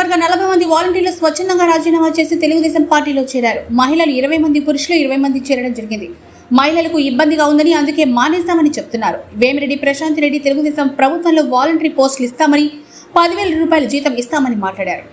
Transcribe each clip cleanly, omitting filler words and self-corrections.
నియోజకవర్గ 40 మంది వాలంటీర్లు స్వచ్ఛందంగా రాజీనామా చేసి తెలుగుదేశం పార్టీలో చేరారు. మహిళలు 20 మంది, పురుషులు 20 మంది చేరడం జరిగింది. మహిళలకు ఇబ్బందిగా ఉందని అందుకే మానేస్తామని చెప్తున్నారు. వేమిరెడ్డి ప్రశాంత్ రెడ్డి తెలుగుదేశం ప్రభుత్వంలో వాలంటరీ పోస్టులు ఇస్తామని 10,000 రూపాయల జీతం ఇస్తామని మాట్లాడారు.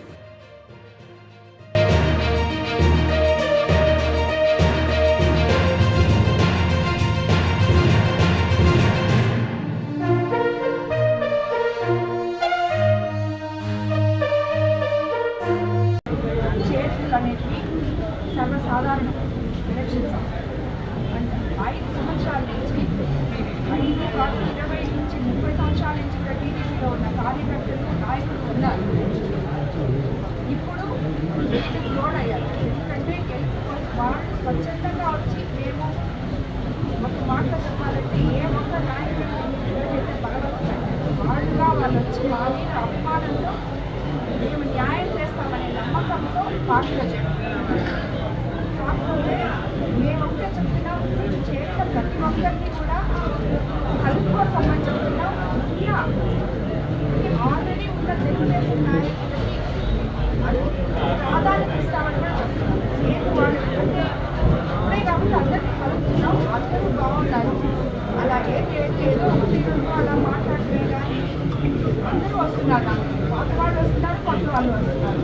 అనేటివి సర్వసాధారణం. ఎలక్షన్స్ అంటే 5 సంవత్సరాల నుంచి 5 కాదు 20 నుంచి 30 సంవత్సరాల నుంచి కూడా టీడీపీలో ఉన్న కార్యకర్తలు నాయకులు ఉన్నారు. ఇప్పుడు వీళ్ళకి లోడ్ అయ్యారు. ఎందుకంటే వాళ్ళు స్వచ్ఛందంగా వచ్చి మేము ఒక మాట చెప్పాలంటే ఏ ఒక్క నాయకుడు వాళ్ళుగా వాళ్ళు వచ్చి మా మీద అభిమానంలో మేము న్యాయం చేస్తామనే నమ్మకంతో పార్టీలో చేరుతున్నాం. కాకపోతే మేమొక్కటే చెప్తున్నాం, మేము చేరిన ప్రతి ఒక్కరిని కూడా కలుపుకోవమని చెప్తున్నాం. ఆల్రెడీ ఉన్న తెలుగుదేశం నాయకులకి ప్రాధాన్యత ఇస్తామని కూడా చెప్తున్నాం. నేను వాళ్ళు అంటే ఇప్పుడే కాబట్టి అందరినీ కలుపుతున్నాం. అందరూ బాగున్నారు. అలాగే ఏదో తీరులో అలా మాట్లాడితే కానీ అందరూ వస్తున్నారు. పాత వాళ్ళు వస్తున్నారు, కొత్త వాళ్ళు వస్తున్నారు.